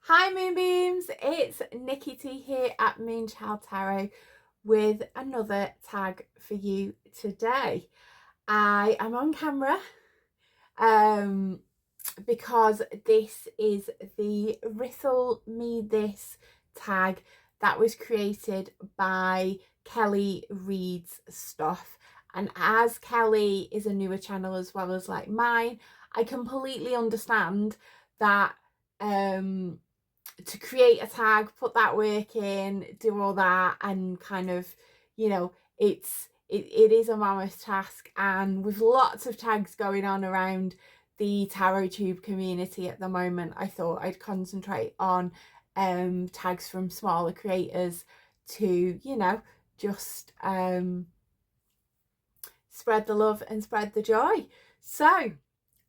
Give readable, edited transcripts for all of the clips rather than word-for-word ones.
Hi Moonbeams, it's Nikki T here at Moonchild Tarot with another tag for you today. I am on camera because this is the Riddle Me This tag that was created by Kelly Reads Stuff. And as Kelly is a newer channel as well as like mine, I completely understand that to create a tag, put that work in, do all that, and kind of, it is a mammoth task. And with lots of tags going on around the tarot tube community at the moment, I thought I'd concentrate on tags from smaller creators to, just spread the love and spread the joy. So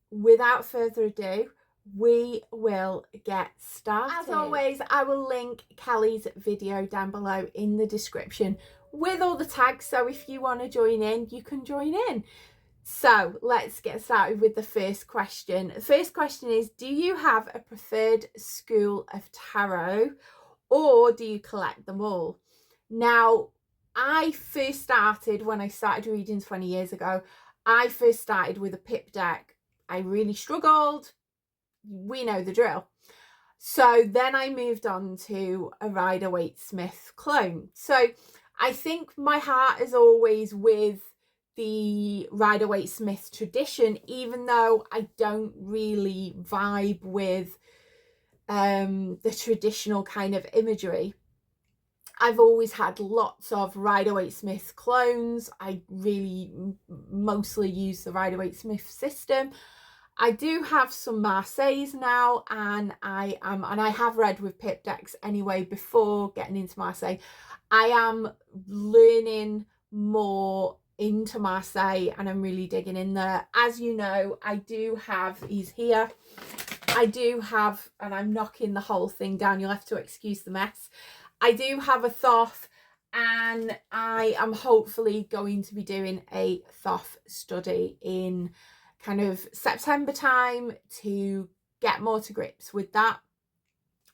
without further ado, we will get started. As always, I will link Kelly's video down below in the description with all the tags, so if you want to join in, you can join in. So let's get started with the first question. The first question is, do you have a preferred school of tarot, or do you collect them all? Now, I first started, when I started reading 20 years ago, I first started with a pip deck. I really struggled. We know the drill. So then I moved on to a Rider-Waite-Smith clone. So I think my heart is always with the Rider-Waite-Smith tradition, even though I don't really vibe with the traditional kind of imagery. I've always had lots of Rider-Waite-Smith clones. I really mostly use the Rider-Waite-Smith system. I do have some Marseilles now, and I have read with pip decks anyway before getting into Marseille. I am learning more into Marseille and I'm really digging in there. As you know, I do have these here. I do have, and I'm knocking the whole thing down, you'll have to excuse the mess. I do have a Thoth, and I am hopefully going to be doing a Thoth study in kind of September time to get more to grips with that.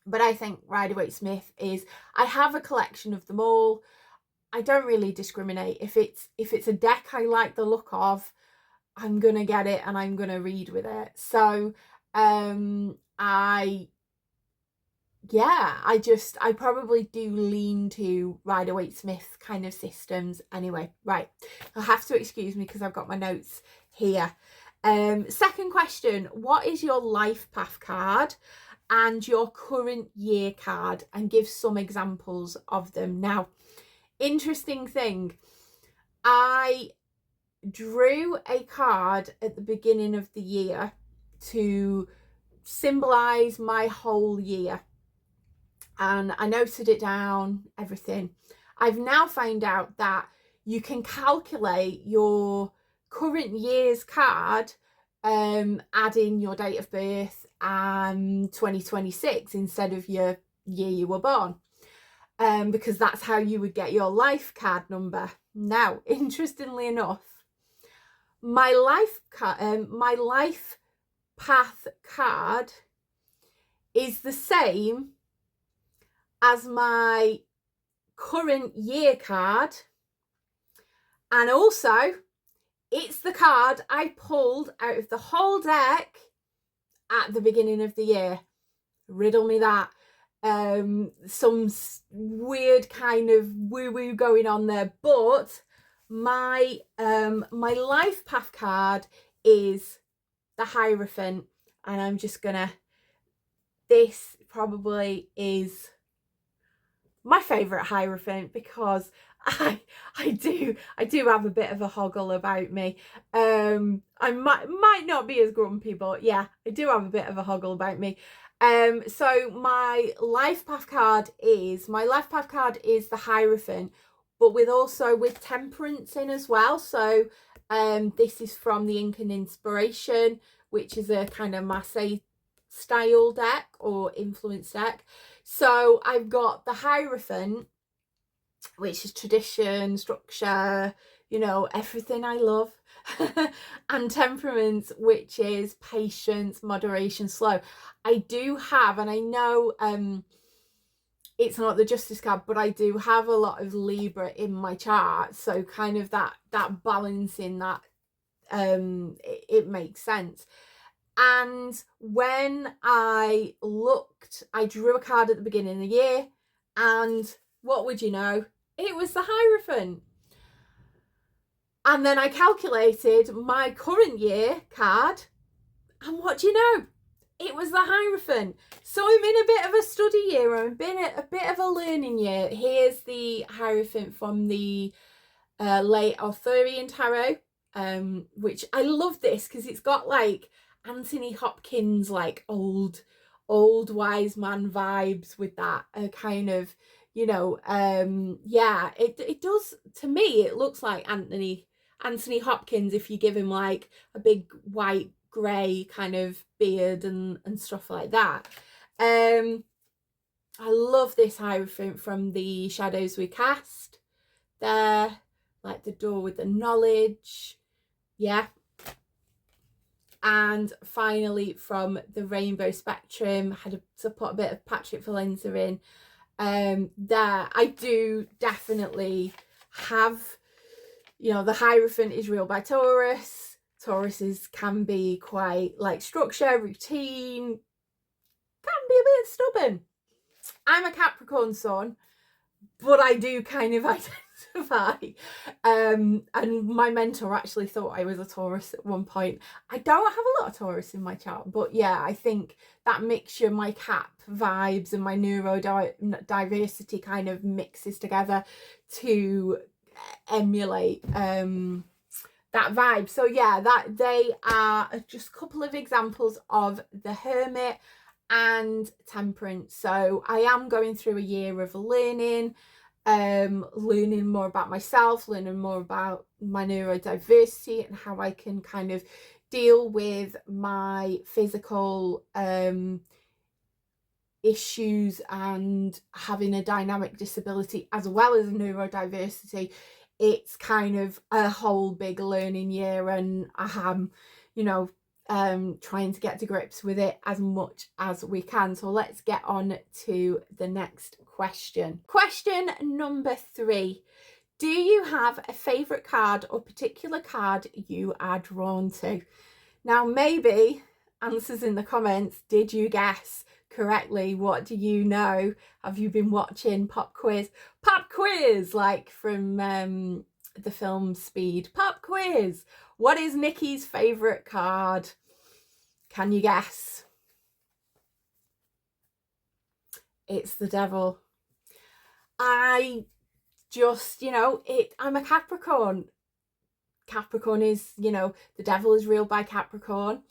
But I think Rider-Waite-Smith is, I have a collection of them all. I don't really discriminate. If it's a deck I like the look of, I'm gonna get it and I'm gonna read with it. So I probably do lean to Rider-Waite-Smith kind of systems anyway. Right, I'll have to excuse me because I've got my notes here. Second question, what is your life path card and your current year card, and give some examples of them. Now, interesting thing, I drew a card at the beginning of the year to symbolize my whole year, and I noted it down, everything. I've now found out that you can calculate your current year's card, adding your date of birth and 2026 instead of your year you were born, because that's how you would get your life card number. Now, interestingly enough, my life path card is the same as my current year card, and also it's the card I pulled out of the whole deck at the beginning of the year. Riddle me that. Some weird kind of woo-woo going on there, but my life path card is the Hierophant, and I'm just gonna, this probably is my favorite Hierophant because I do have a bit of a hoggle about me. I might not be as grumpy, but yeah, I do have a bit of a hoggle about me. So my life path card is the Hierophant, but with Temperance in as well. So this is from the Ink and Inspiration, which is a kind of Marseille style deck or influence deck. So I've got the Hierophant, which is tradition, structure, everything I love. and temperaments, which is patience, moderation, slow. I do have, and I know it's not the justice card, but I do have a lot of Libra in my chart, so kind of that balancing that it makes sense. And when I looked, I drew a card at the beginning of the year, and what would you know? It was the Hierophant. And then I calculated my current year card, and what do you know? It was the Hierophant. So I'm in a bit of a study year, I'm in a bit of a learning year. Here's the Hierophant from the late Arthurian Tarot, which I love this because it's got like Anthony Hopkins, like old wise man vibes with that kind of, you know, yeah, it does. To me, it looks like Anthony Hopkins if you give him like a big white grey kind of beard and stuff like that. I love this Hierophant from the Shadows We Cast there, like the door with the knowledge, yeah. And finally from the Rainbow Spectrum, had to put a bit of Patrick Valenza in there. I do definitely have, you know, the Hierophant is ruled by Taurus. Tauruses can be quite like structure, routine, can be a bit stubborn. I'm a Capricorn sun, but I do kind of identify. And my mentor actually thought I was a Taurus at one point. I don't have a lot of Taurus in my chart, but yeah, I think that mixture, my Cap vibes and my neurodiversity kind of mixes together to emulate that vibe. So yeah, that they are just a couple of examples of the Hermit and Temperance. So I am going through a year of learning more about myself, learning more about my neurodiversity and how I can kind of deal with my physical issues and having a dynamic disability as well as neurodiversity. It's kind of a whole big learning year, and I am, you know, trying to get to grips with it as much as we can. So let's get on to the next question. Question number 3. Do you have a favourite card or particular card you are drawn to? Now, maybe answers in the comments. Did you guess correctly? What do you know? Have you been watching Pop Quiz? Pop Quiz, like from the film Speed. Pop Quiz. What is Nikki's favourite card? Can you guess? It's the Devil. I just, you know, I'm a Capricorn. Capricorn is, you know, the Devil is ruled by Capricorn.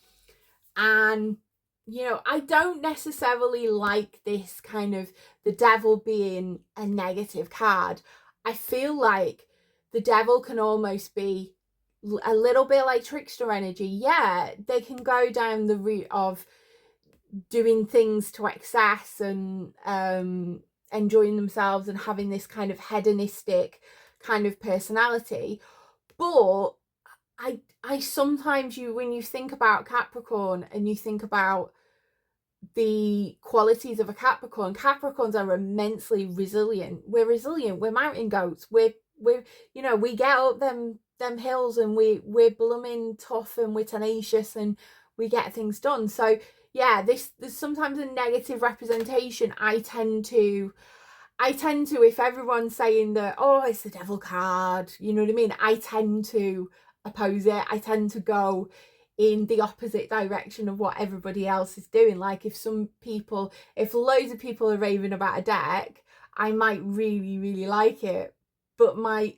And, you know, I don't necessarily like this kind of the Devil being a negative card. I feel like the Devil can almost be a little bit like trickster energy. Yeah, they can go down the route of doing things to excess and enjoying themselves and having this kind of hedonistic kind of personality. But I sometimes, when you think about Capricorn and you think about the qualities of a Capricorn, Capricorns are immensely resilient. We're resilient. We're mountain goats. We're you know, we get up them hills and we're blooming tough and we're tenacious and we get things done. So yeah, there's sometimes a negative representation. I tend to, if everyone's saying that, oh, it's the Devil card, you know what I mean, I tend to oppose it. I tend to go in the opposite direction of what everybody else is doing. Like if loads of people are raving about a deck, I might really like it, but my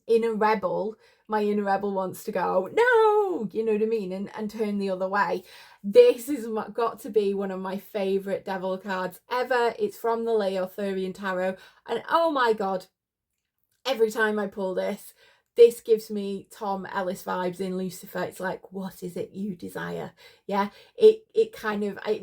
inner rebel wants to go, no, you know what I mean, and turn the other way. This has got to be one of my favourite Devil cards ever. It's from the late Arthurian Tarot, and oh my god, every time I pull this gives me Tom Ellis vibes in Lucifer. It's like, what is it you desire? Yeah, it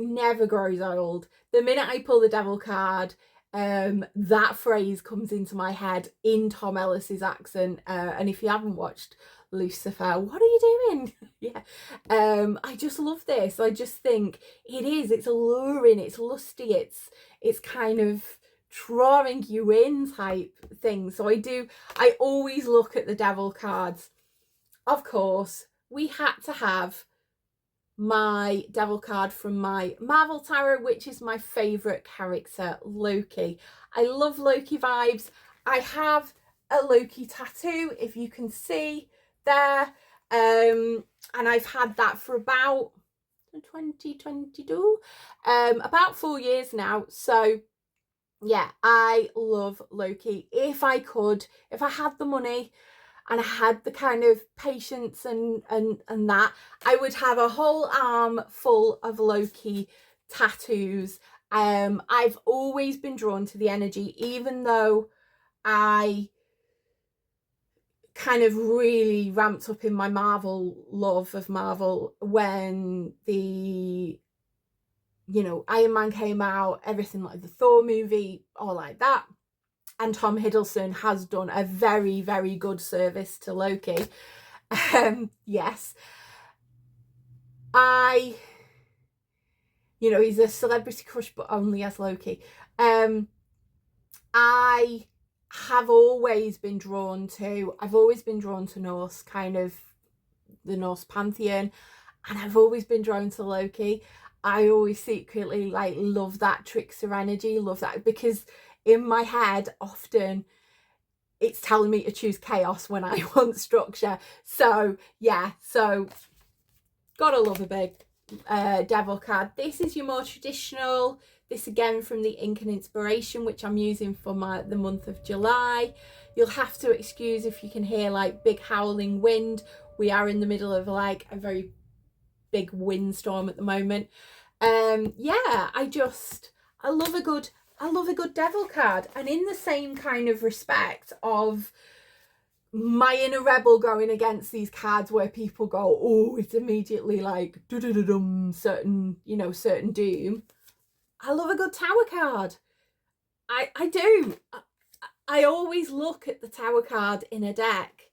never grows old. The minute I pull the Devil card, that phrase comes into my head in Tom Ellis's accent. And if you haven't watched Lucifer, what are you doing? Yeah. I just love this. I just think it's alluring, it's lusty, it's kind of drawing you in type thing. So I always look at the devil cards. Of course, we had to have my devil card from my Marvel Tarot, which is my favourite character, Loki. I love Loki vibes. I have a Loki tattoo, if you can see there, and I've had that for about 2022, about 4 years now. So yeah, I love Loki. If I had the money and I had the kind of patience and that, I would have a whole arm full of Loki tattoos. I've always been drawn to the energy, even though I kind of really ramped up in my Marvel love of Marvel when the Iron Man came out, everything like the Thor movie, all like that. And Tom Hiddleston has done a very, very good service to Loki. Yes. He's a celebrity crush, but only as Loki. I've always been drawn to Norse, kind of the Norse pantheon, and I've always been drawn to Loki. I always secretly love that trickster energy, love that, because in my head often it's telling me to choose chaos when I want structure. So yeah, gotta love a big devil card. This is your more traditional. This again from the Ink and Inspiration, which I'm using for the month of July. You'll have to excuse if you can hear big howling wind. We are in the middle of a very big windstorm at the moment. Yeah, I love a good devil card. And in the same kind of respect of my inner rebel going against these cards where people go, oh, it's immediately certain doom. I love a good tower card. I do. I always look at the tower card in a deck.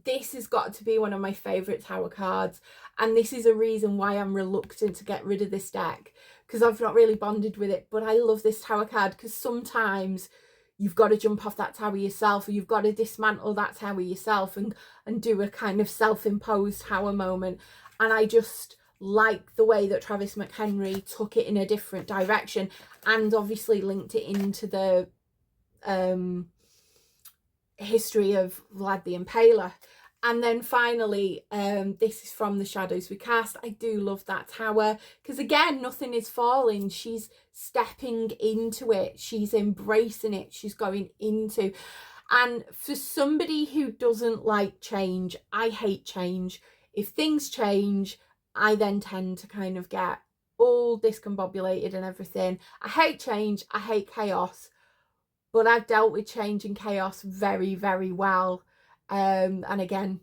This has got to be one of my favourite tower cards, and this is a reason why I'm reluctant to get rid of this deck, because I've not really bonded with it. But I love this tower card because sometimes you've got to jump off that tower yourself, or you've got to dismantle that tower yourself and do a kind of self-imposed tower moment. And I just like the way that Travis McHenry took it in a different direction, and obviously linked it into the history of Vlad the Impaler. And then finally, this is from The Shadows We Cast. I do love that tower because, again, nothing is falling. She's stepping into it. She's embracing it. She's going into. And for somebody who doesn't like change, I hate change. If things change, I then tend to kind of get all discombobulated and everything. I hate change. I hate chaos. But I've dealt with change and chaos very, very well. And again,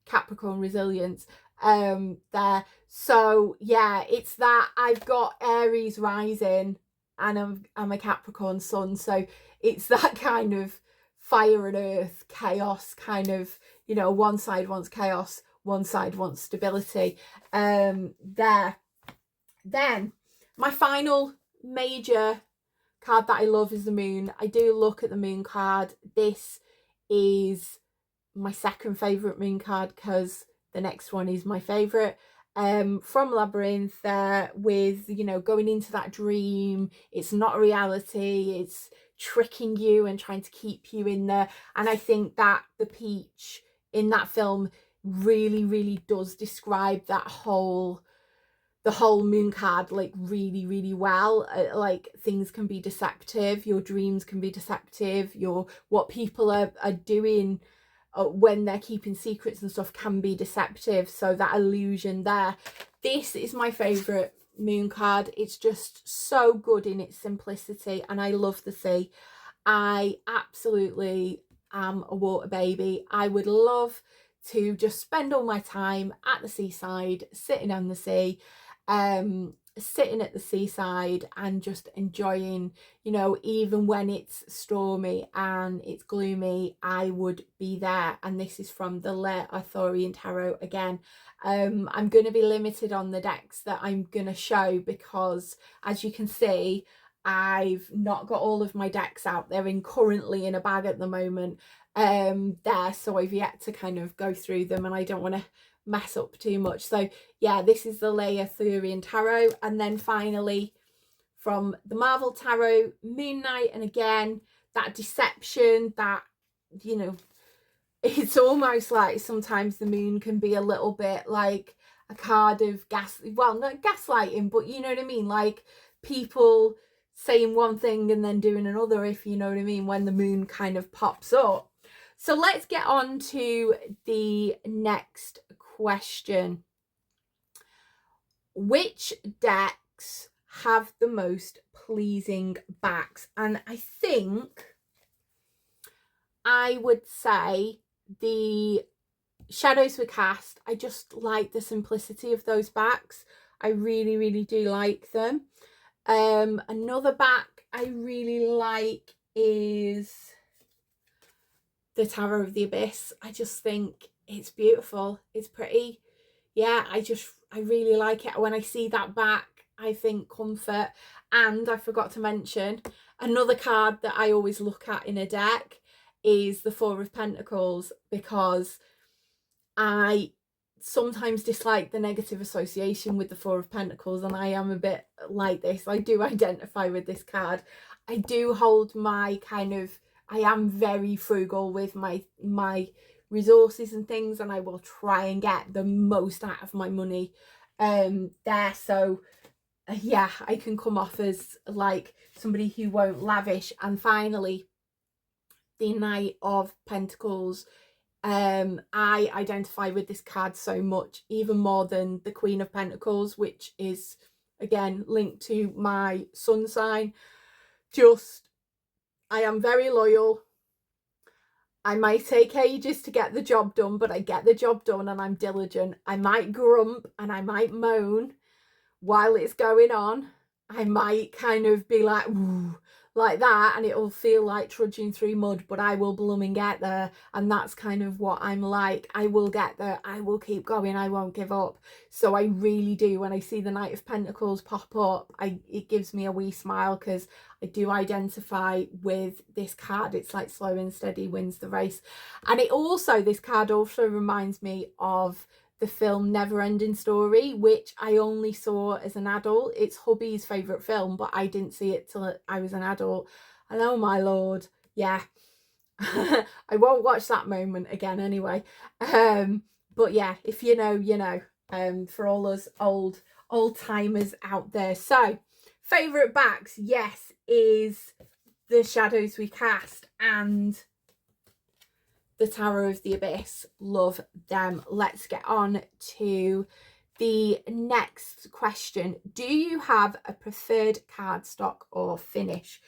Capricorn resilience there. So yeah, it's that I've got Aries rising and I'm a Capricorn sun. So it's that kind of fire and earth chaos kind of, one side wants chaos, one side wants stability there. Then my final major card that I love is the moon. I do look at the moon card. This is my second favourite moon card because the next one is my favourite. From Labyrinth there with, going into that dream. It's not reality. It's tricking you and trying to keep you in there. And I think that the peach in that film really, really does describe the whole moon card really, really well. Things can be deceptive, your dreams can be deceptive, what people are doing when they're keeping secrets and stuff can be deceptive. So that illusion there. This is my favorite moon card. It's just so good in its simplicity, and I love the sea. I absolutely am a water baby. I would love to just spend all my time at the seaside, sitting on the sea. sitting at the seaside and just enjoying, you know, even when it's stormy and it's gloomy, I would be there. And this is from the Le Arthurian Tarot again. I'm going to be limited on the decks that I'm going to show because, as you can see, I've not got all of my decks out. They're currently in a bag at the moment there, so I've yet to kind of go through them, and I don't want to mess up too much. So yeah, this is the Le Arthurian Tarot. And then finally from the Marvel Tarot, Moon Knight. And again, that deception, that, you know, it's almost like sometimes the moon can be a little bit like a card of well, not gaslighting, but you know what I mean, like people saying one thing and then doing another, if you know what I mean, when the moon kind of pops up. So let's get on to the next question. Which decks have the most pleasing backs? And I think I would say the Shadows We Cast. I just like the simplicity of those backs. I really, really do like them. Another back I really like is the Tarot of the Abyss. I just think it's beautiful. It's pretty. Yeah, I really like it. When I see that back, I think comfort. And I forgot to mention, another card that I always look at in a deck is the Four of Pentacles, because I sometimes dislike the negative association with the Four of Pentacles, and I am a bit like this. I do identify with this card. I do hold my kind of, I am very frugal with my resources and things, and I will try and get the most out of my money there. So yeah, I can come off as like somebody who won't lavish. And finally, the Knight of Pentacles. I identify with this card so much, even more than the Queen of Pentacles, which is again linked to my sun sign. Just, I am very loyal. I might take ages to get the job done, but I get the job done and I'm diligent. I might grump and I might moan while it's going on. I might kind of be like, ooh, like that, and it'll feel like trudging through mud, but I will blooming get there. And that's kind of what I'm like. I will get there. I will keep going. I won't give up. So I really do. When I see the Knight of Pentacles pop up, it gives me a wee smile, because I do identify with this card. It's like slow and steady wins the race. And this card also reminds me of the film Never Ending Story, which I only saw as an adult. It's hubby's favourite film, but I didn't see it till I was an adult. And oh my lord, yeah. I won't watch that moment again anyway. But yeah, if you know, you know, for all us old timers out there. So favourite backs, yes, is the Shadows We Cast and the Tarot of the Abyss. Love them. Let's get on to the next question. Do you have a preferred cardstock or finish?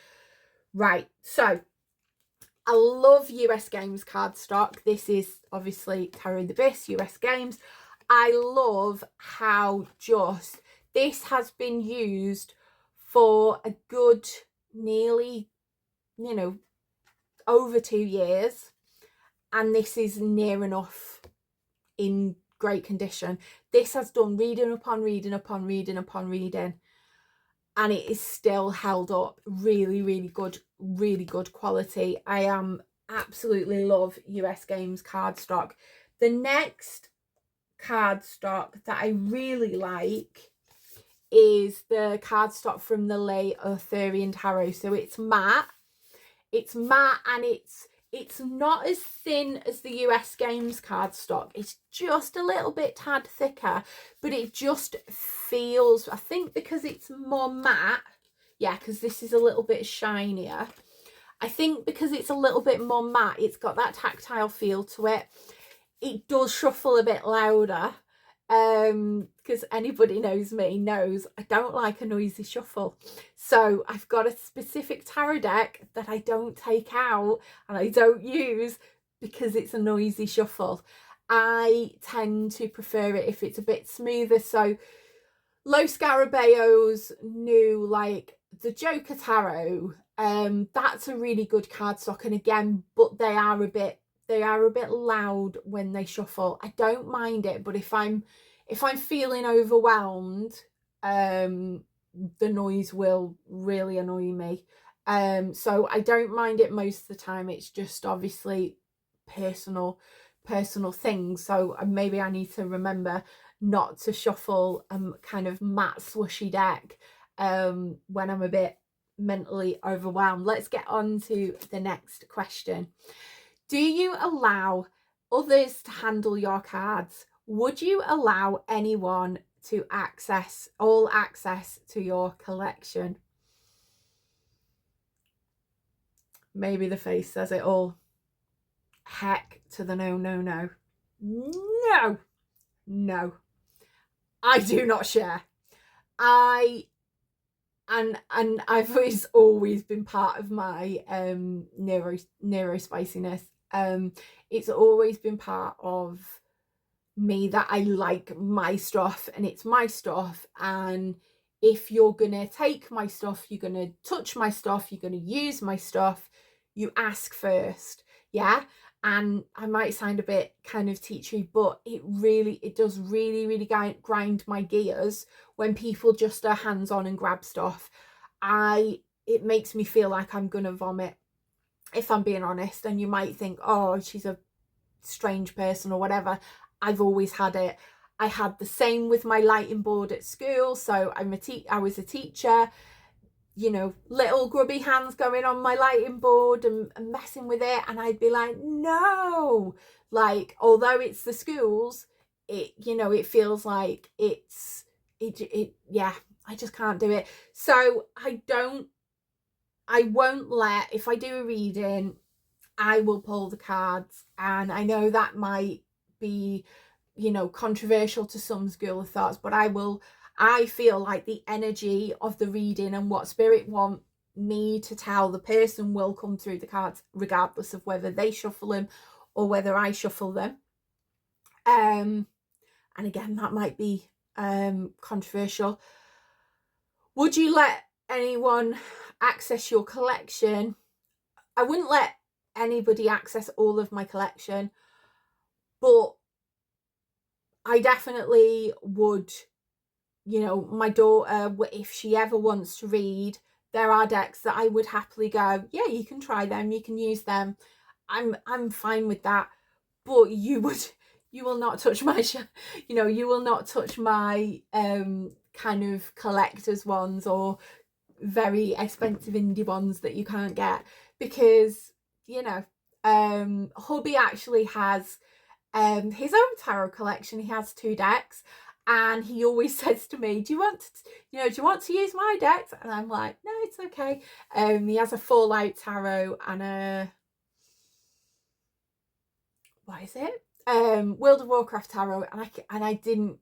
Right, so I love US Games cardstock. This is obviously Tarot of the Abyss, US Games. I love how just this has been used for a good nearly, you know, over 2 years. And this is near enough in great condition. This has done reading upon reading upon reading upon reading, and it is still held up really, really good quality. I am absolutely love US Games cardstock. The next cardstock that I really like is the cardstock from the Le Arthurian Tarot. So it's matte, and it's not as thin as the US Games cardstock. It's just a little bit tad thicker, but it just feels, I think because it's more matte, yeah, because this is a little bit shinier. I think because it's a little bit more matte, it's got that tactile feel to it. It does shuffle a bit louder, because anybody knows me knows I don't like a noisy shuffle. So I've got a specific tarot deck that I don't take out and I don't use because it's a noisy shuffle. I tend to prefer it if it's a bit smoother. So Los Scarabaeo's new, like the Joker Tarot, that's a really good cardstock, and again, but they are a bit loud when they shuffle. I don't mind it, but if I'm feeling overwhelmed, the noise will really annoy me. So I don't mind it most of the time. It's just obviously personal things. So maybe I need to remember not to shuffle kind of matte swooshy deck when I'm a bit mentally overwhelmed. Let's get on to the next question. Do you allow others to handle your cards? Would you allow anyone to access to your collection? Maybe the face says it all. Heck to the no, no, no. No. No. I do not share. I've always been part of my neuro spiciness. It's always been part of me that I like my stuff, and it's my stuff, and if you're gonna take my stuff, you're gonna touch my stuff, you're gonna use my stuff, you ask first. Yeah. And I might sound a bit kind of teachy, but it does really grind my gears when people just are hands on and grab stuff. It makes me feel like I'm gonna vomit, if I'm being honest. And you might think, oh, she's a strange person or whatever. I've always had it. I had the same with my lighting board at school. So I was a teacher, you know, little grubby hands going on my lighting board and messing with it, and I'd be like, no. Like, although it's the schools, it, you know, it feels like it yeah, I just can't do it. So I won't let, if I do a reading, I will pull the cards, and I know that might be, you know, controversial to some school of thoughts, but I feel like the energy of the reading and what spirit want me to tell the person will come through the cards, regardless of whether they shuffle them or whether I shuffle them. And again, that might be controversial. Would you let anyone access your collection? I wouldn't let anybody access all of my collection, but I definitely would, you know, my daughter, if she ever wants to read, there are decks that I would happily go, yeah, you can try them, you can use them. I'm fine with that. But you will not touch my, you know, you will not touch my kind of collector's ones or very expensive indie ones that you can't get, because, you know, hubby actually has his own tarot collection. He has 2 decks, and he always says to me, do you want to use my decks? And I'm like, no, it's okay. He has a Fallout tarot and a, what is it, World of Warcraft tarot, and I didn't,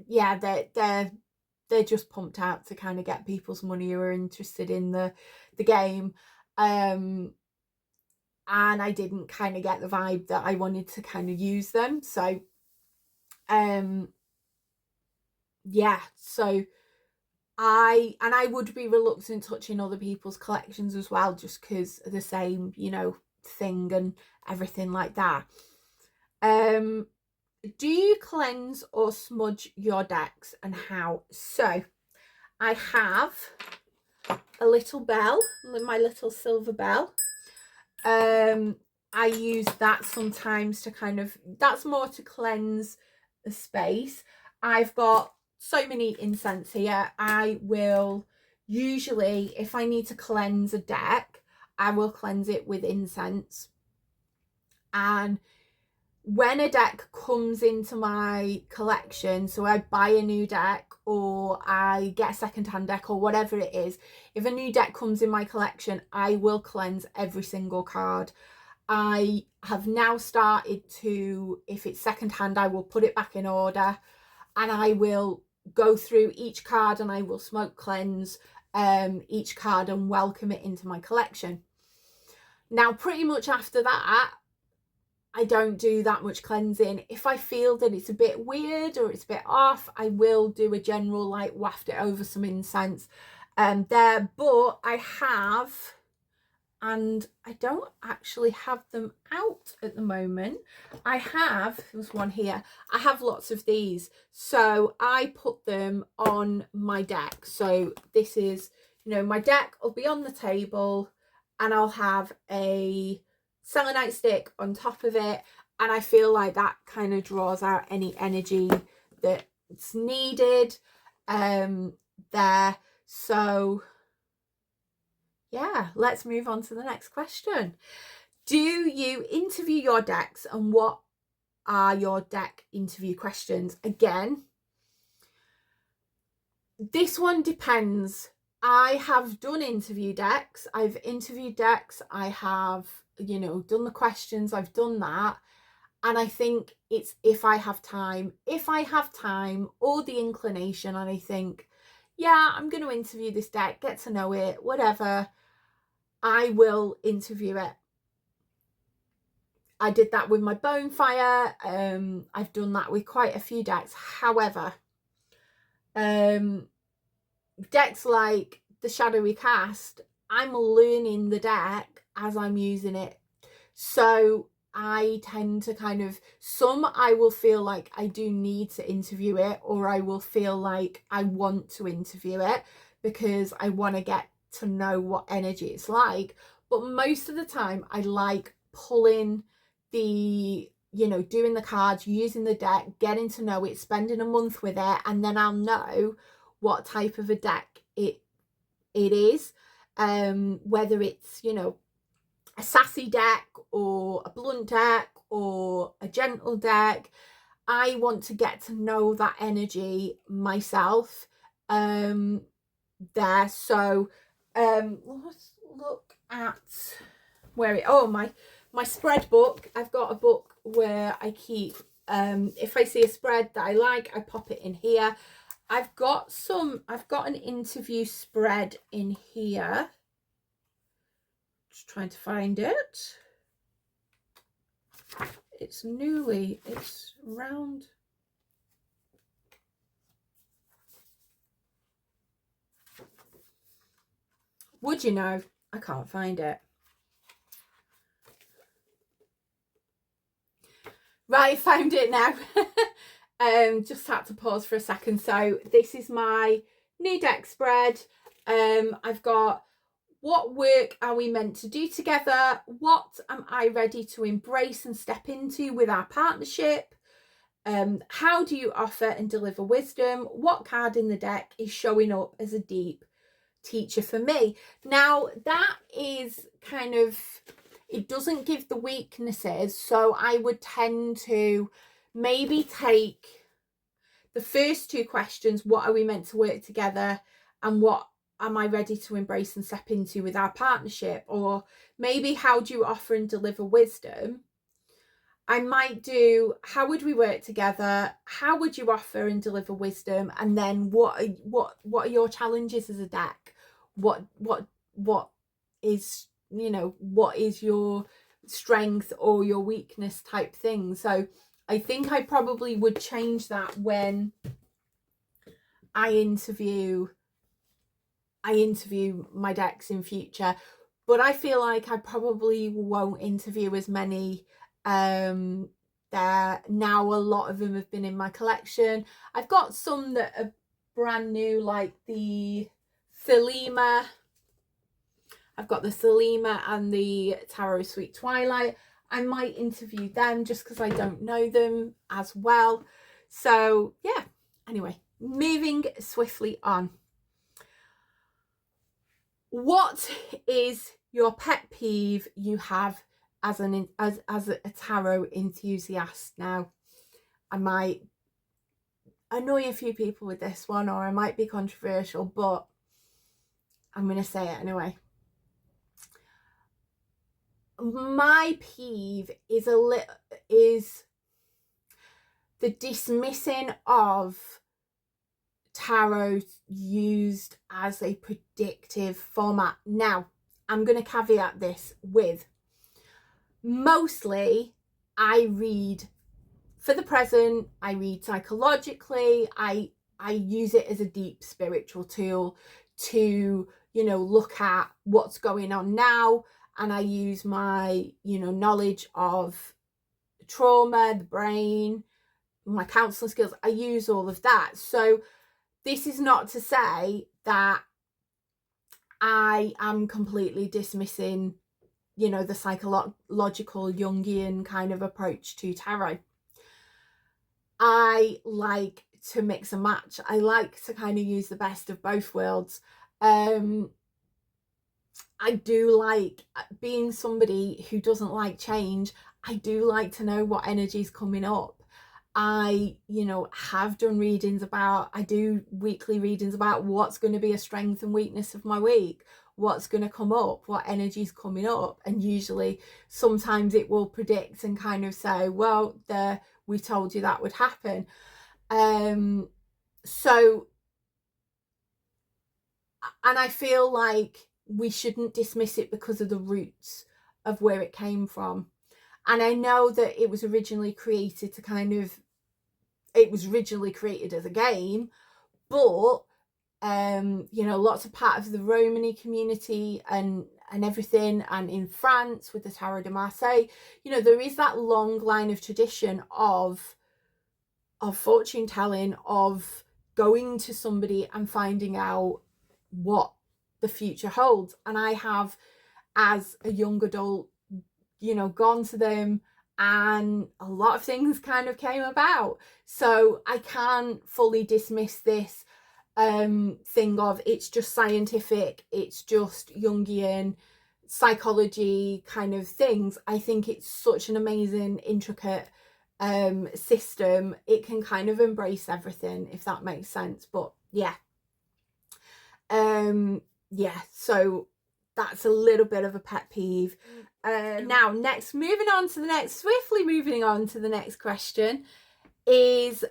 yeah, they're just pumped out to kind of get people's money who are interested in the game, and I didn't kind of get the vibe that I wanted to kind of use them. So yeah, so I would be reluctant touching other people's collections as well, just because of the same, you know, thing and everything like that. Do you cleanse or smudge your decks, and how? So I have a little bell, my little silver bell. I use that sometimes to kind of, that's more to cleanse the space. I've got so many incense here. I will usually, if I need to cleanse a deck, I will cleanse it with incense. And when a deck comes into my collection, so I buy a new deck or I get a second-hand deck or whatever it is, if a new deck comes in my collection, I will cleanse every single card. I have now started to, if it's second-hand, I will put it back in order, and I will go through each card and I will smoke cleanse each card and welcome it into my collection. Now, pretty much after that, I don't do that much cleansing. If I feel that it's a bit weird or it's a bit off, I will do a general like waft it over some incense there. But I have, and I don't actually have them out at the moment. There's one here. I have lots of these. So I put them on my deck. So this is, you know, my deck will be on the table and I'll have a selenite stick on top of it. And I feel like that kind of draws out any energy that's needed there. So yeah, let's move on to the next question. Do you interview your decks, and what are your deck interview questions? Again, this one depends. I have done interview decks. I've interviewed decks. I have, you know, done the questions. I've done that. And I think it's if I have time or the inclination, and I think, yeah, I'm going to interview this deck, get to know it, whatever, I will interview it. I did that with my Bonefire. I've done that with quite a few decks. However, decks like the Shadowy Cast, I'm learning the deck as I'm using it. So I tend to kind of, some I will feel like I do need to interview it, or I will feel like I want to interview it because I want to get to know what energy it's like. But most of the time I like pulling the, you know, doing the cards, using the deck, getting to know it, spending a month with it, and then I'll know what type of a deck it is, whether it's, you know, a sassy deck or a blunt deck or a gentle deck. I want to get to know that energy myself there. So let's look at where it, oh, my spread book. I've got a book where I keep, if I see a spread that I like, I pop it in here. I've got an interview spread in here. Just trying to find it. It's round. Would you know? I can't find it. Right, found it now. Just had to pause for a second. So this is my new deck spread. I've got, what work are we meant to do together? What am I ready to embrace and step into with our partnership? How do you offer and deliver wisdom? What card in the deck is showing up as a deep teacher for me? Now that is kind of, it doesn't give the weaknesses, so I would tend to maybe take the first two questions, what are we meant to work together, and what am I ready to embrace and step into with our partnership, or maybe how do you offer and deliver wisdom. I might do, how would we work together, how would you offer and deliver wisdom, and then what are your challenges as a deck, what is, you know, what is your strength or your weakness type thing. So I think I probably would change that when I interview my decks in future. But I feel like I probably won't interview as many there now. A lot of them have been in my collection. I've got some that are brand new, like the Thelema. I've got the Thelema and the Tarot Sweet Twilight. I might interview them just because I don't know them as well. So yeah, anyway, moving swiftly on. What is your pet peeve you have as a tarot enthusiast? Now, I might annoy a few people with this one, or I might be controversial, but I'm going to say it anyway. My peeve is the dismissing of tarot used as a predictive format. Now, I'm going to caveat this with, mostly I read for the present, I read psychologically, I use it as a deep spiritual tool to, you know, look at what's going on now, and I use my, you know, knowledge of trauma, the brain, my counselling skills, I use all of that. So this is not to say that I am completely dismissing, you know, the psychological Jungian kind of approach to tarot. I like to mix and match. I like to kind of use the best of both worlds. I do like, being somebody who doesn't like change, I do like to know what energy is coming up. I, you know, have done readings about, I do weekly readings about what's going to be a strength and weakness of my week, what's going to come up, what energy is coming up. And usually sometimes it will predict and kind of say, well, we told you that would happen. So, and I feel like we shouldn't dismiss it because of the roots of where it came from. And I know that it was originally created to kind of, it was originally created as a game, but you know, lots of part of the Romany community and everything, and in France with the Tarot de Marseille, you know, there is that long line of tradition of fortune telling, of going to somebody and finding out what the future holds. And I have, as a young adult, you know, gone to them, and a lot of things kind of came about. So I can't fully dismiss this thing of it's just scientific, it's just Jungian psychology kind of things. I think it's such an amazing, intricate system. It can kind of embrace everything, if that makes sense. But yeah, yeah, so that's a little bit of a pet peeve. Now, swiftly moving on to the next question is,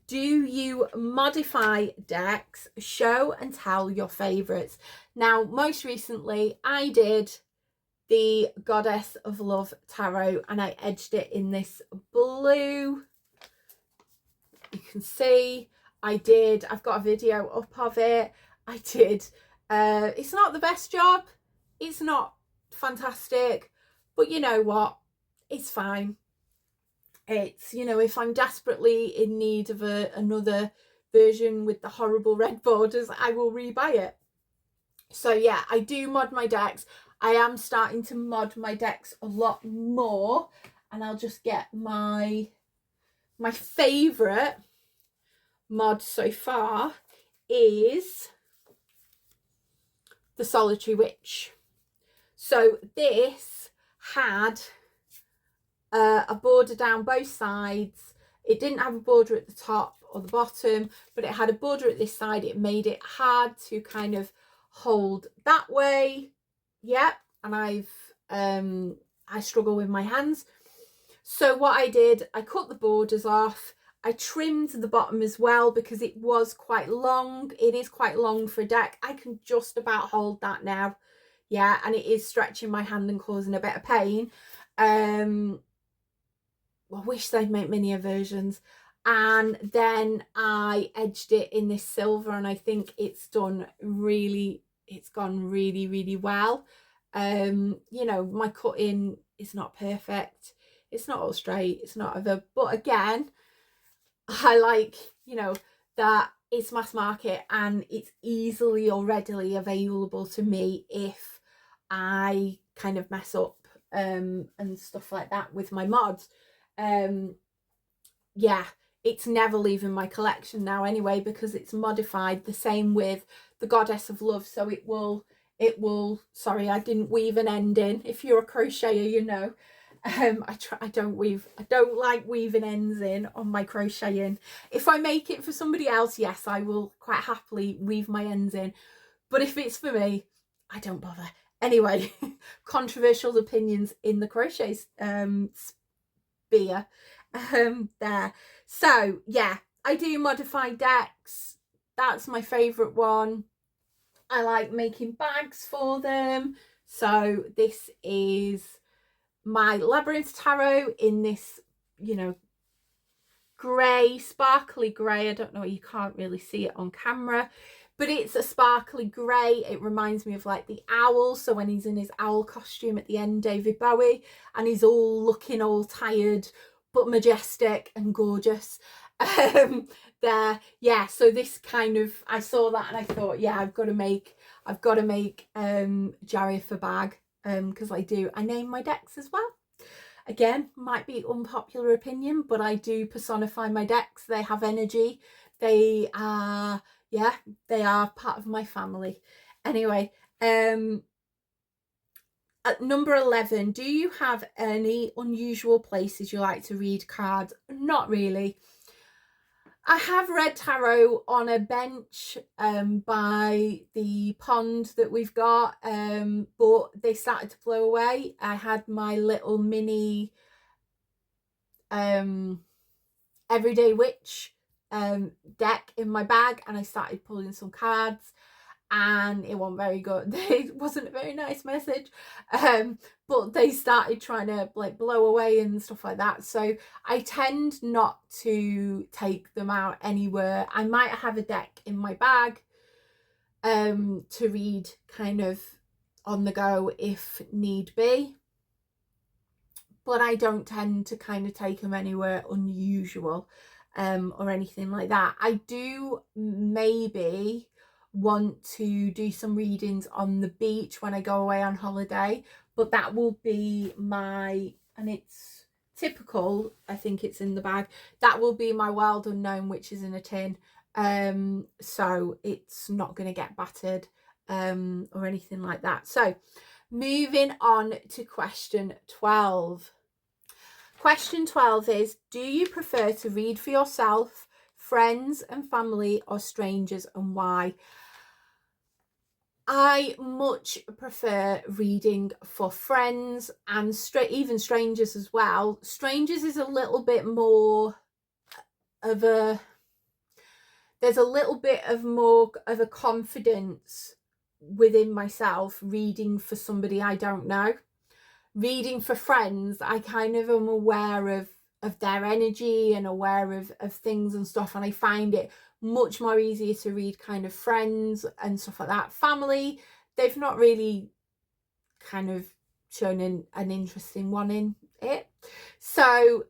do you modify decks? Show and tell your favourites. Now, most recently, I did the Goddess of Love Tarot, and I edged it in this blue. You can see I've got a video up of it. I did. It's not the best job. It's not fantastic, but you know what? It's fine. It's, you know, if I'm desperately in need of another version with the horrible red borders, I will rebuy it. So yeah, I do mod my decks. I am starting to mod my decks a lot more, and I'll just get my favourite mod so far is the Solitary Witch. So this had a border down both sides. It didn't have a border at the top or the bottom, but it had a border at this side. It made it hard to kind of hold that way. Yeah, and I struggle with my hands. So what I did, I cut the borders off. I trimmed the bottom as well because it was quite long. It is quite long for a deck. I can just about hold that now. Yeah, and it is stretching my hand and causing a bit of pain. I wish they'd make miniature versions. And then I edged it in this silver, and I think it's gone really, really well. You know, my cutting is not perfect. It's not all straight. It's not over. But again, I like, you know, that it's mass market and it's easily or readily available to me if I kind of mess up and stuff like that with my mods. Yeah, it's never leaving my collection now anyway, because it's modified. The same with the Goddess of Love. So it will, sorry, I didn't weave an end in. If you're a crocheter, you know. I don't like weaving ends in on my crocheting. If I make it for somebody else, yes, I will quite happily weave my ends in. But if it's for me, I don't bother. Anyway, controversial opinions in the crochet sphere there. So yeah, I do modify decks. That's my favourite one. I like making bags for them. So this is my Labyrinth Tarot in this, you know, grey, sparkly grey. I don't know, you can't really see it on camera, but it's a sparkly grey. It reminds me of like the owl. So when he's in his owl costume at the end, David Bowie, and he's all looking all tired but majestic and gorgeous. There, yeah, so this kind of, I saw that and I thought, yeah, I've got to make Jareth a bag, because I name my decks as well. Again, might be unpopular opinion, but I do personify my decks. They have energy. They are, yeah, they are part of my family. Anyway, at number 11, do you have any unusual places you like to read cards? Not really. I have read tarot on a bench by the pond that we've got, but they started to blow away. I had my little mini Everyday Witch deck in my bag, and I started pulling some cards, and it wasn't very good. It wasn't a very nice message, but they started trying to like blow away and stuff like that. So I tend not to take them out anywhere. I might have a deck in my bag to read kind of on the go if need be, but I don't tend to kind of take them anywhere unusual or anything like that. I do maybe want to do some readings on the beach when I go away on holiday, but that will be my, and it's typical, I think it's in the bag, that will be my Wild Unknown Witches in a Tin. So it's not going to get battered or anything like that. So moving on to question 12. Question 12 is, do you prefer to read for yourself, friends and family, or strangers, and why? I much prefer reading for friends and even strangers as well. Strangers is a little bit more of a, there's a little bit of more of a confidence within myself reading for somebody I don't know. Reading for friends, I kind of am aware of their energy and aware of things and stuff, and I find it much more easier to read kind of friends and stuff like that. Family, they've not really kind of shown an interesting one in it. So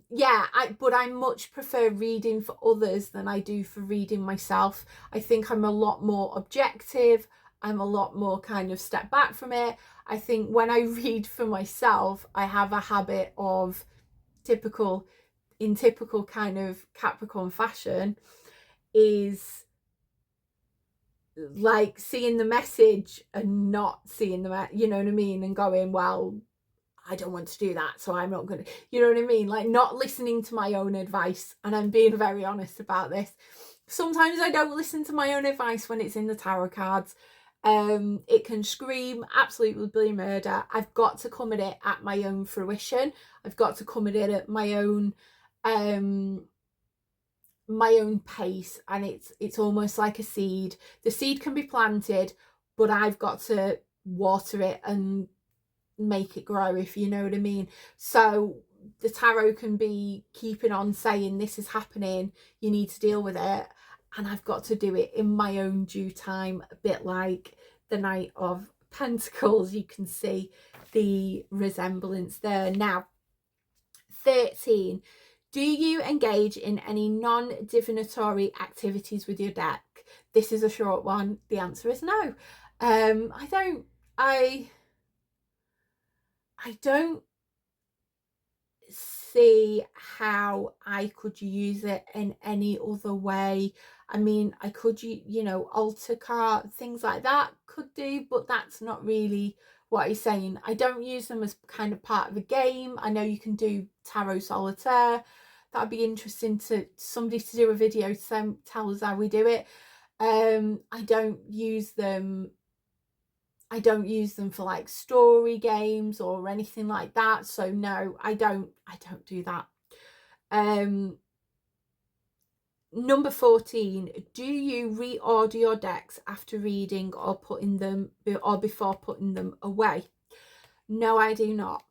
yeah, but I much prefer reading for others than I do for reading myself. I think I'm a lot more objective. I'm a lot more kind of step back from it. I think when I read for myself, I have a habit of typical kind of Capricorn fashion, is like seeing the message and not seeing the, you know what I mean, and going, well, I don't want to do that, so I'm not going to, you know what I mean, like not listening to my own advice. And I'm being very honest about this. Sometimes I don't listen to my own advice when it's in the tarot cards. It can scream absolutely murder. I've got to come at it at my own fruition. I've got to come at it at my own pace, and it's almost like a seed. The seed can be planted, but I've got to water it and make it grow, if you know what I mean. So the tarot can be keeping on saying this is happening, you need to deal with it, and I've got to do it in my own due time, a bit like the Knight of Pentacles. You can see the resemblance there. Now 13, do you engage in any non-divinatory activities with your deck? This is a short one. The answer is no. I don't see how I could use it in any other way. I mean, I could, you know, altar card, things like that could do, but that's not really what he's saying. I don't use them as kind of part of a game. I know you can do tarot solitaire. That'd be interesting to somebody to do a video to tell us how we do it. I don't use them for like story games or anything like that. So no, I don't do that. Number 14, do you reorder your decks after reading or before putting them away? No, I do not.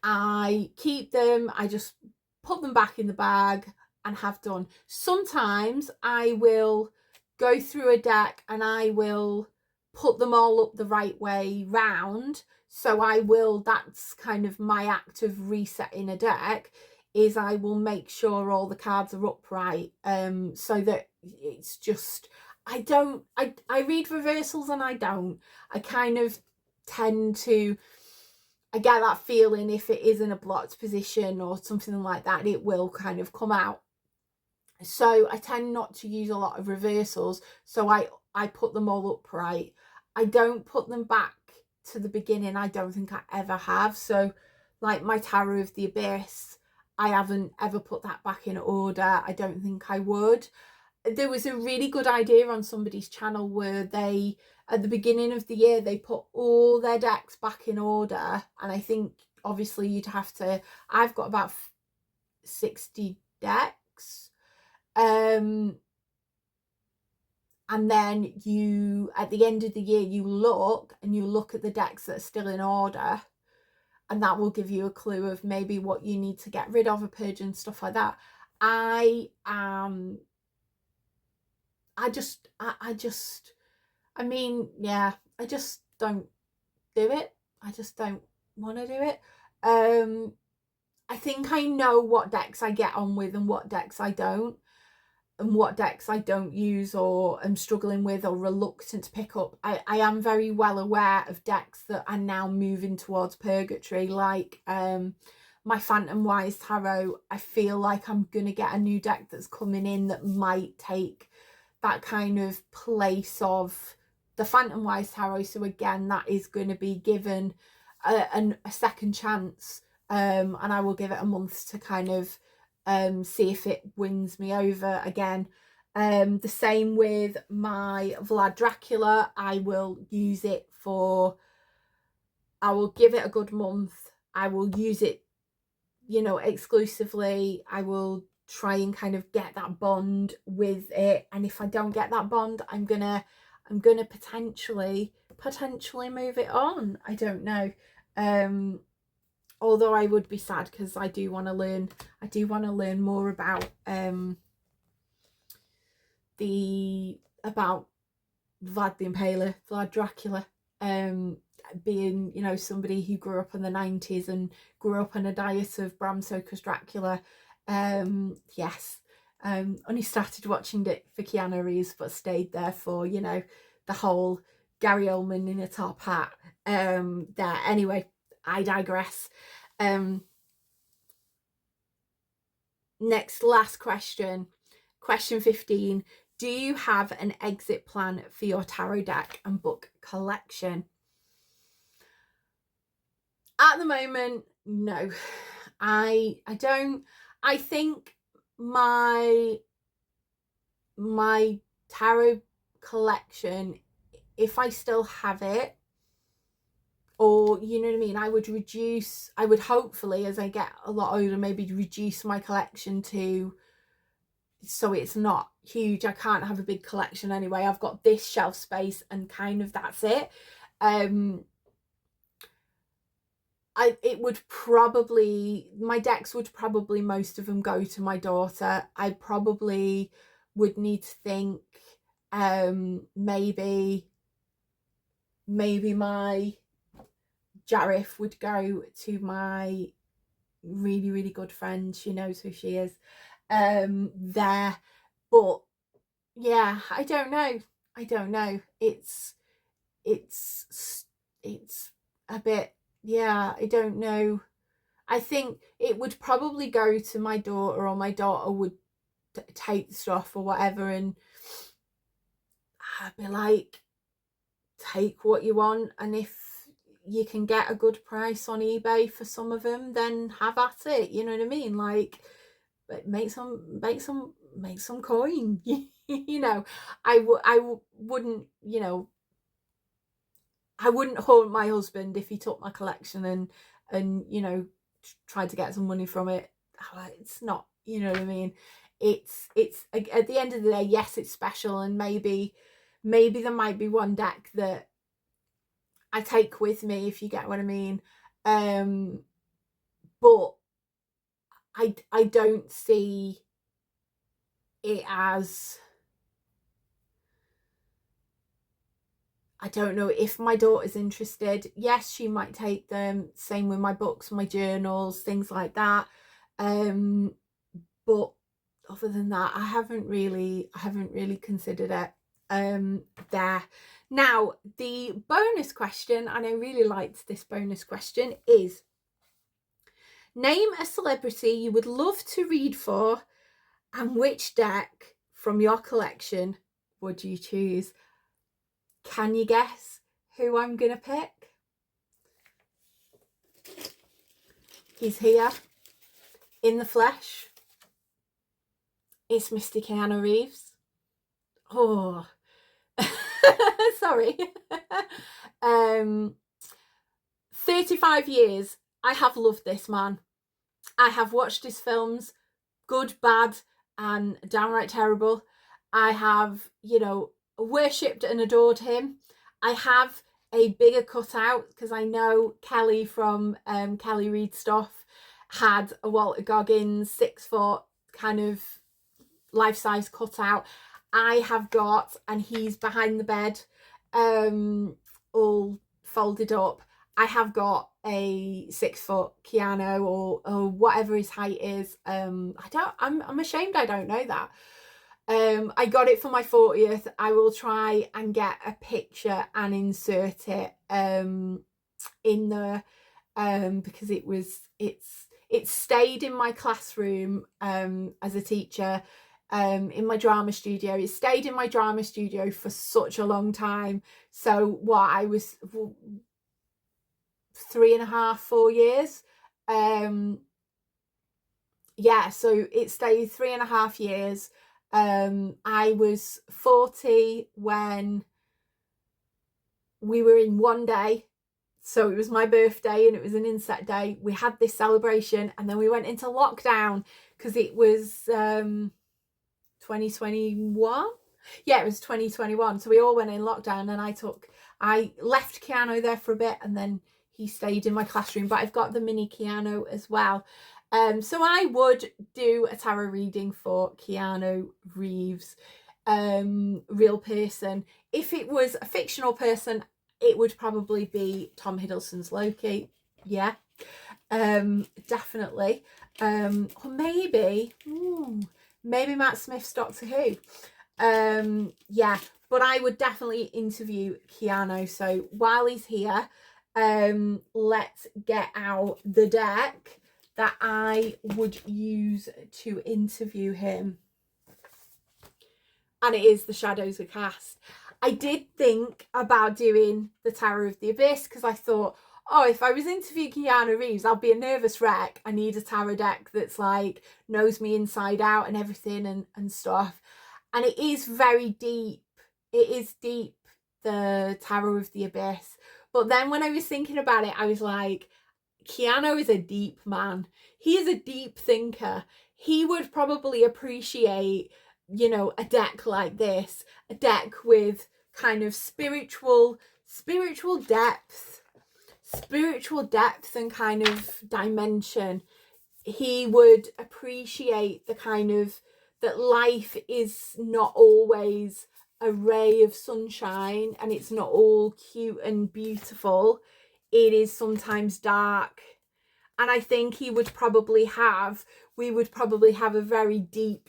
I keep them, I just put them back in the bag and have done. Sometimes I will go through a deck and I will put them all up the right way round. So that's kind of my act of resetting a deck, is I will make sure all the cards are upright, so that it's just, I read reversals and I don't. I kind of tend to, I get that feeling if it is in a blocked position or something like that, it will kind of come out. So I tend not to use a lot of reversals. So I put them all upright. I don't put them back to the beginning. I don't think I ever have. So like my Tower of the Abyss, I haven't ever put that back in order. I don't think I would. There was a really good idea on somebody's channel where they, at the beginning of the year, they put all their decks back in order. And I think obviously you'd have to, I've got about 60 decks. And then you, at the end of the year, you look at the decks that are still in order, and that will give you a clue of maybe what you need to get rid of, a purge and stuff like that. I just don't do it. I just don't want to do it. I think I know what decks I get on with and what decks I don't, and what decks I don't use or am struggling with or reluctant to pick up. I am very well aware of decks that are now moving towards purgatory, like my Phantom Wise Tarot. I feel like I'm going to get a new deck that's coming in that might take that kind of place of the Phantom Wise Tarot. So again, that is going to be given a second chance, and I will give it a month to kind of see if it wins me over again. The same with my Vlad Dracula. I will use it for, I will give it a good month. I will use it, you know, exclusively. I will try and kind of get that bond with it, and if I don't get that bond, I'm gonna potentially move it on. I don't know. Although I would be sad, because I do want to learn more about about Vlad the Impaler, Vlad Dracula, being, you know, somebody who grew up in the 90s and grew up on a diet of Bram Stoker's Dracula. Yes, only started watching it for Keanu Reeves, but stayed there for, you know, the whole Gary Oldman in a top hat there. Anyway, I digress. Last question 15. Do you have an exit plan for your tarot deck and book collection? At the moment, no. I don't. I think my tarot collection, if I still have it, or, you know what I mean, I would hopefully, as I get a lot older, maybe reduce my collection to, so it's not huge. I can't have a big collection anyway. I've got this shelf space and kind of that's it. It would probably, my decks would probably, most of them go to my daughter. I probably would need to think, maybe my Jareth would go to my really, really good friend. She knows who she is, there. But yeah, I don't know. It's a bit, yeah, I don't know. I think it would probably go to my daughter, or my daughter would take the stuff or whatever, and I'd be like, take what you want, and if you can get a good price on eBay for some of them, then have at it, you know what I mean? Like, make some coin. You know, I wouldn't, you know, I wouldn't haunt my husband if he took my collection and you know, tried to get some money from it. It's not, you know what I mean? It's at the end of the day, yes, it's special, and maybe there might be one deck that I take with me, if you get what I mean. but I don't see it as, I don't know, if my daughter's interested, yes, she might take them. Same with my books, my journals, things like that. But other than that, I haven't really considered it. There. Now, the bonus question, and I really liked this bonus question, is name a celebrity you would love to read for, and which deck from your collection would you choose? Can you guess who I'm gonna pick? He's here in the flesh. It's Mr. Keanu Reeves. Oh, sorry. 35 years. I have loved this man. I have watched his films, good, bad, and downright terrible. I have, you know, worshipped and adored him. I have a bigger cutout because I know Kelly from Kelly Read Stuff had a Walter Goggins 6 foot kind of life-size cutout. I have got, and he's behind the bed, all folded up. I have got a 6 foot Keanu or whatever his height is. I'm ashamed I don't know that. I got it for my 40th. I will try and get a picture and insert it in there, because it stayed in my classroom as a teacher, in my drama studio. It stayed in my drama studio for such a long time. So what, I was 3.5, 4 years. Yeah, so it stayed 3.5 years. I was 40 when we were in one day. So it was my birthday and it was an inset day. We had this celebration and then we went into lockdown because it was 2021. Yeah, it was 2021. So we all went in lockdown and I left Keanu there for a bit and then he stayed in my classroom. But I've got the mini Keanu as well. So I would do a tarot reading for Keanu Reeves, real person. If it was a fictional person, it would probably be Tom Hiddleston's Loki. Yeah, definitely. Or maybe Matt Smith's Doctor Who. Yeah, but I would definitely interview Keanu. So while he's here, let's get out the deck that I would use to interview him. And it is the Shadows We Cast. I did think about doing the Tower of the Abyss because I thought, oh, if I was interviewing Keanu Reeves, I'll be a nervous wreck. I need a tarot deck that's like knows me inside out and everything and stuff. And it is very deep. It is deep, the Tower of the Abyss. But then when I was thinking about it, I was like, Keanu is a deep man. He is a deep thinker. He would probably appreciate, you know, a deck like this, a deck with kind of spiritual depth and kind of dimension. He would appreciate the kind of, that life is not always a ray of sunshine and it's not all cute and beautiful. It is sometimes dark. And I think we would probably have a very deep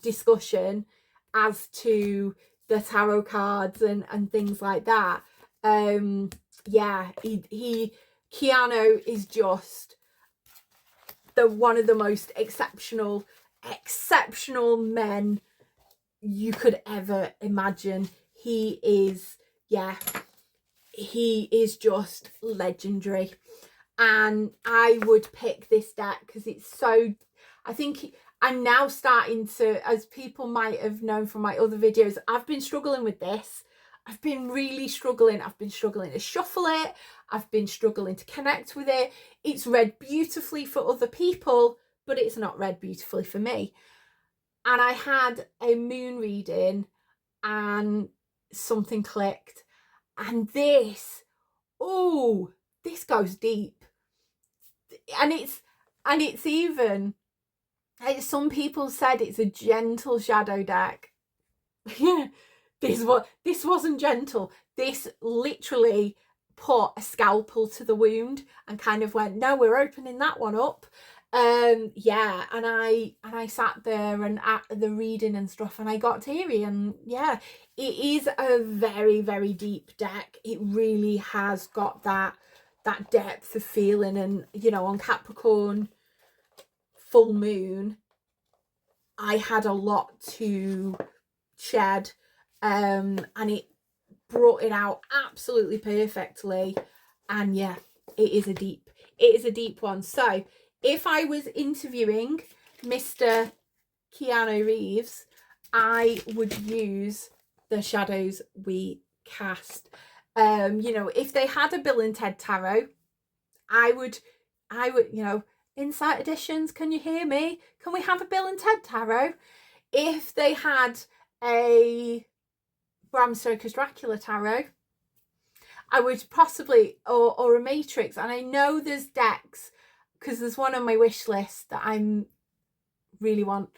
discussion as to the tarot cards and things like that. Yeah, Keanu is just one of the most exceptional men you could ever imagine. He is just legendary. And I would pick this deck because it's so, I think I'm now starting to, as people might have known from my other videos, I've been struggling with this. I've been really struggling. I've been struggling to shuffle it. I've been struggling to connect with it. It's read beautifully for other people, but it's not read beautifully for me. And I had a moon reading and something clicked. And this goes deep. And And it's even, some people said it's a gentle shadow deck. Yeah, this wasn't gentle. This literally put a scalpel to the wound and kind of went, no, we're opening that one up. Yeah, and I sat there and at the reading and stuff, and I got teary. And yeah, it is a very, very deep deck. It really has got that depth of feeling. And you know, on Capricorn full moon, I had a lot to shed, and it brought it out absolutely perfectly. And yeah, it is a deep one. So if I was interviewing Mr. Keanu Reeves, I would use the shadows we cast. You know, if they had a Bill and Ted tarot, I would, you know, Insight Editions, can you hear me? Can we have a Bill and Ted tarot? If they had a Bram Stoker's Dracula tarot, I would possibly, or a Matrix. And I know there's decks, because there's one on my wish list that I really want,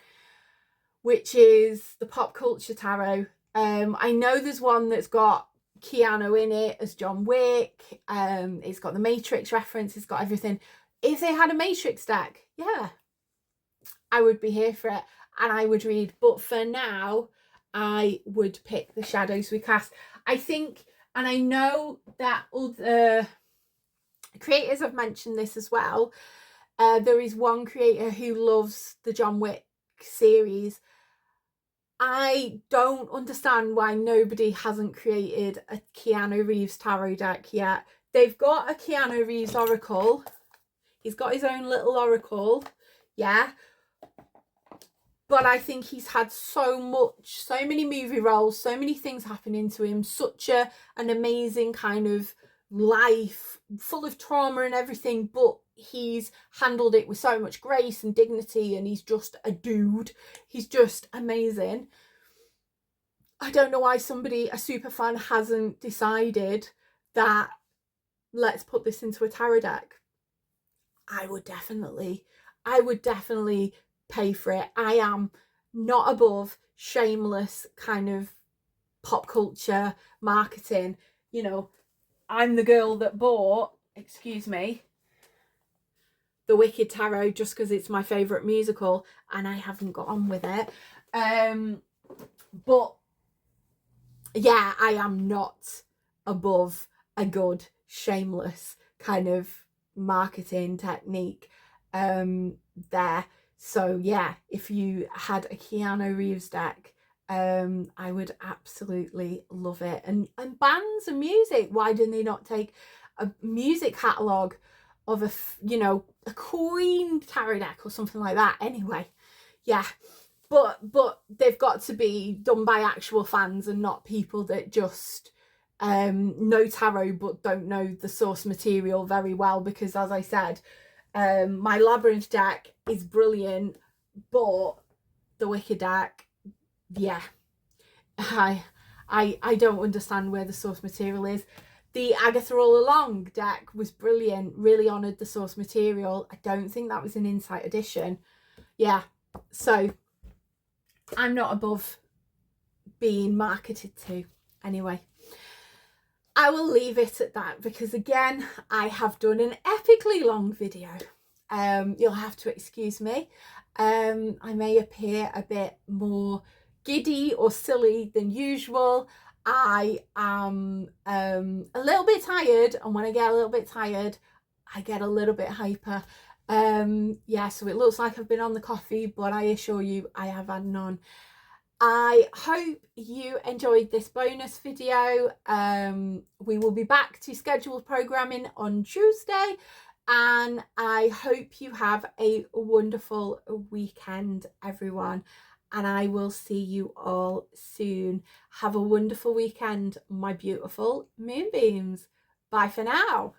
which is the Pop Culture Tarot. I know there's one that's got Keanu in it as John Wick. It's got the Matrix reference. It's got everything. If they had a Matrix deck, yeah, I would be here for it, and I would read. But for now, I would pick the shadows we cast. I think, and I know that other creators have mentioned this as well. There is one creator who loves the John Wick series. I don't understand why nobody hasn't created a Keanu Reeves tarot deck yet. They've got a Keanu Reeves oracle. He's got his own little oracle, yeah. But I think he's had so many movie roles, so many things happening to him, such an amazing kind of life, full of trauma and everything, but he's handled it with so much grace and dignity, and he's just a dude. He's just amazing. I don't know why a super fan hasn't decided that let's put this into a tarot deck. I would definitely pay for it. I am not above shameless kind of pop culture marketing. You know, I'm the girl that bought, excuse me, the Wicked Tarot just because it's my favourite musical, and I haven't got on with it. But yeah, I am not above a good shameless kind of marketing technique there. So yeah, if you had a Keanu Reeves deck, I would absolutely love it. And bands and music, why didn't they not take a music catalogue of a Queen tarot deck or something like that? Anyway, yeah, but they've got to be done by actual fans and not people that just know tarot but don't know the source material very well. Because as I said, my Labyrinth deck is brilliant, but the Wicked deck, yeah, I don't understand where the source material is. The Agatha All Along deck was brilliant, really honoured the source material. I don't think that was an Insight Edition. Yeah, so I'm not above being marketed to. Anyway, I will leave it at that, because again, I have done an epically long video. You'll have to excuse me. I may appear a bit more giddy or silly than usual. I am a little bit tired, and when I get a little bit tired, I get a little bit hyper. Yeah, so it looks like I've been on the coffee, but I assure you I have had none. I hope you enjoyed this bonus video. We will be back to scheduled programming on Tuesday, and I hope you have a wonderful weekend, everyone, and I will see you all soon. Have a wonderful weekend, my beautiful Moonbeams. Bye for now.